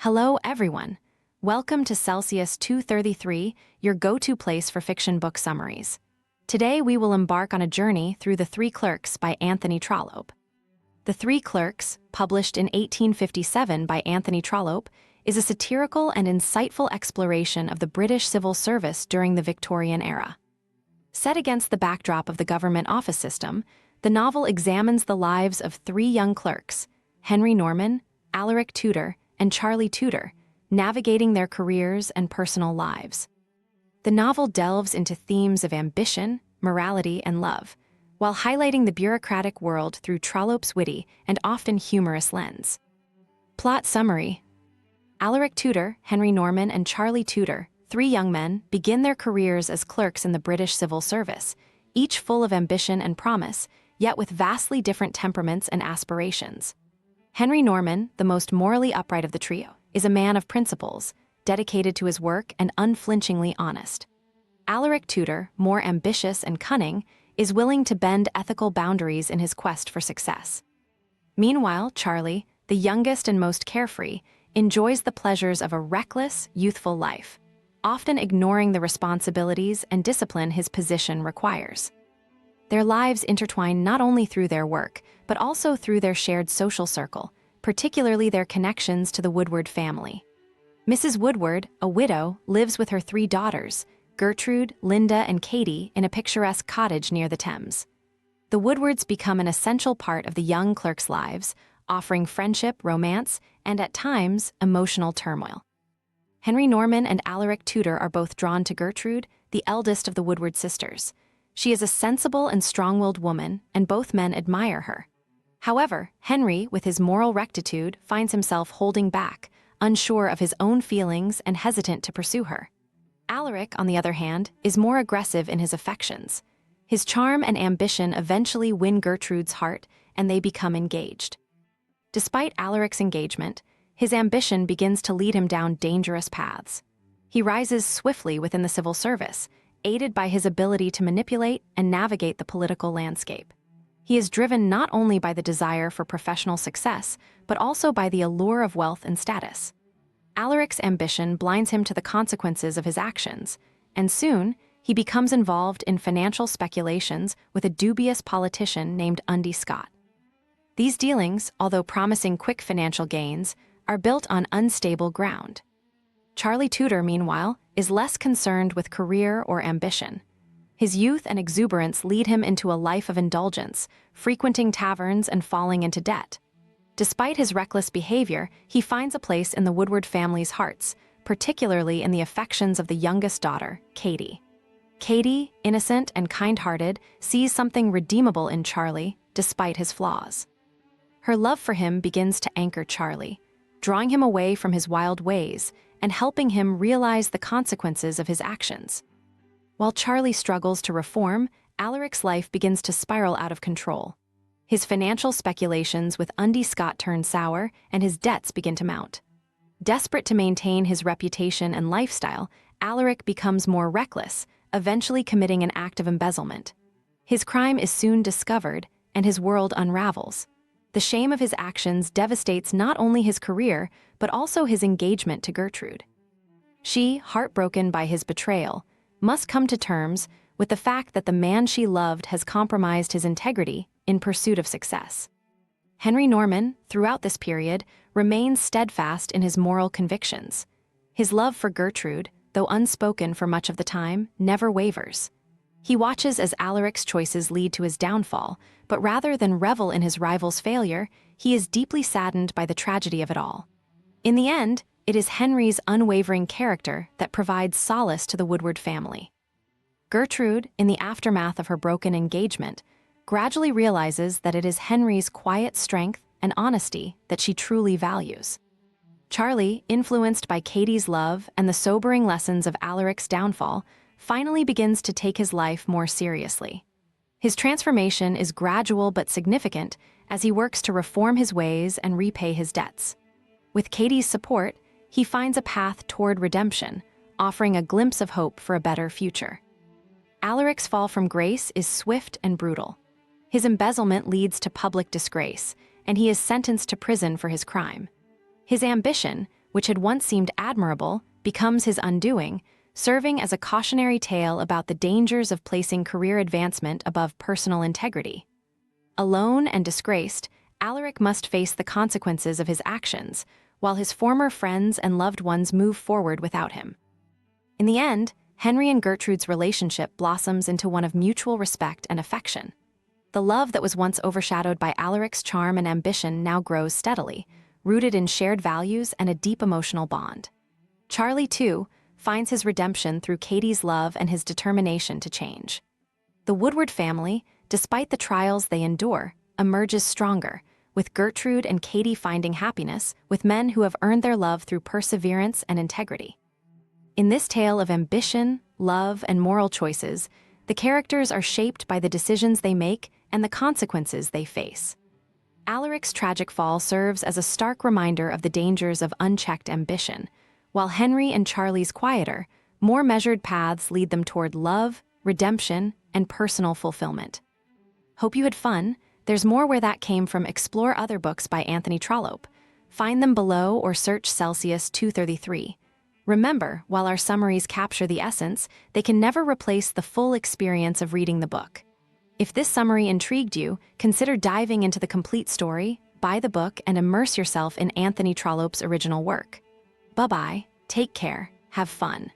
Hello, everyone. Welcome to Celsius 233, your go-to place for fiction book summaries. Today, we will embark on a journey through The Three Clerks by Anthony Trollope. The Three Clerks, published in 1857 by Anthony Trollope, is a satirical and insightful exploration of the British civil service during the Victorian era. Set against the backdrop of the government office system, the novel examines the lives of three young clerks, Henry Norman, Alaric Tudor, and Charley Tudor, navigating their careers and personal lives. The novel delves into themes of ambition, morality, and love, while highlighting the bureaucratic world through Trollope's witty and often humorous lens. Plot summary: Alaric Tudor, Henry Norman, and Charley Tudor, three young men, begin their careers as clerks in the British civil service, each full of ambition and promise, yet with vastly different temperaments and aspirations. Henry Norman, the most morally upright of the trio, is a man of principles, dedicated to his work and unflinchingly honest. Alaric Tudor, more ambitious and cunning, is willing to bend ethical boundaries in his quest for success. Meanwhile, Charley, the youngest and most carefree, enjoys the pleasures of a reckless, youthful life, often ignoring the responsibilities and discipline his position requires. Their lives intertwine not only through their work, but also through their shared social circle, particularly their connections to the Woodward family. Mrs. Woodward, a widow, lives with her three daughters, Gertrude, Linda, and Katie, in a picturesque cottage near the Thames. The Woodwards become an essential part of the young clerks' lives, offering friendship, romance, and at times, emotional turmoil. Henry Norman and Alaric Tudor are both drawn to Gertrude, the eldest of the Woodward sisters. She is a sensible and strong-willed woman, and both men admire her. However, Henry, with his moral rectitude, finds himself holding back, unsure of his own feelings and hesitant to pursue her. Alaric, on the other hand, is more aggressive in his affections. His charm and ambition eventually win Gertrude's heart, and they become engaged. Despite Alaric's engagement, his ambition begins to lead him down dangerous paths. He rises swiftly within the civil service, aided by his ability to manipulate and navigate the political landscape. He is driven not only by the desire for professional success, but also by the allure of wealth and status. Alaric's ambition blinds him to the consequences of his actions, and soon, he becomes involved in financial speculations with a dubious politician named Undy Scott. These dealings, although promising quick financial gains, are built on unstable ground. Charley Tudor, meanwhile, is less concerned with career or ambition. His youth and exuberance lead him into a life of indulgence, frequenting taverns and falling into debt. Despite his reckless behavior, he finds a place in the Woodward family's hearts, particularly in the affections of the youngest daughter, Katie. Katie, innocent and kind-hearted, sees something redeemable in Charley, despite his flaws. Her love for him begins to anchor Charley, drawing him away from his wild ways and helping him realize the consequences of his actions. While Charley struggles to reform, Alaric's life begins to spiral out of control. His financial speculations with Undy Scott turn sour, and his debts begin to mount. Desperate to maintain his reputation and lifestyle, Alaric becomes more reckless, eventually committing an act of embezzlement. His crime is soon discovered, and his world unravels. The shame of his actions devastates not only his career, but also his engagement to Gertrude. She, heartbroken by his betrayal, must come to terms with the fact that the man she loved has compromised his integrity in pursuit of success. Henry Norman, throughout this period, remains steadfast in his moral convictions. His love for Gertrude, though unspoken for much of the time, never wavers. He watches as Alaric's choices lead to his downfall, but rather than revel in his rival's failure, he is deeply saddened by the tragedy of it all. In the end, it is Henry's unwavering character that provides solace to the Woodward family. Gertrude, in the aftermath of her broken engagement, gradually realizes that it is Henry's quiet strength and honesty that she truly values. Charley, influenced by Katie's love and the sobering lessons of Alaric's downfall, finally begins to take his life more seriously. His transformation is gradual but significant as he works to reform his ways and repay his debts. With Katie's support, he finds a path toward redemption, offering a glimpse of hope for a better future. Alaric's fall from grace is swift and brutal. His embezzlement leads to public disgrace, and he is sentenced to prison for his crime. His ambition, which had once seemed admirable, becomes his undoing, serving as a cautionary tale about the dangers of placing career advancement above personal integrity. Alone and disgraced, Alaric must face the consequences of his actions, while his former friends and loved ones move forward without him. In the end, Henry and Gertrude's relationship blossoms into one of mutual respect and affection. The love that was once overshadowed by Alaric's charm and ambition now grows steadily, rooted in shared values and a deep emotional bond. Charley, too, finds his redemption through Katie's love and his determination to change. The Woodward family, despite the trials they endure, emerges stronger, with Gertrude and Katie finding happiness with men who have earned their love through perseverance and integrity. In this tale of ambition, love, and moral choices, the characters are shaped by the decisions they make and the consequences they face. Alaric's tragic fall serves as a stark reminder of the dangers of unchecked ambition, while Henry and Charley's quieter, more measured paths lead them toward love, redemption, and personal fulfillment. Hope you had fun. There's more Where That Came From. Explore other books by Anthony Trollope. Find them below or search Celsius 233. Remember, while our summaries capture the essence, they can never replace the full experience of reading the book. If this summary intrigued you, consider diving into the complete story, buy the book, and immerse yourself in Anthony Trollope's original work. Bye-bye, take care, have fun.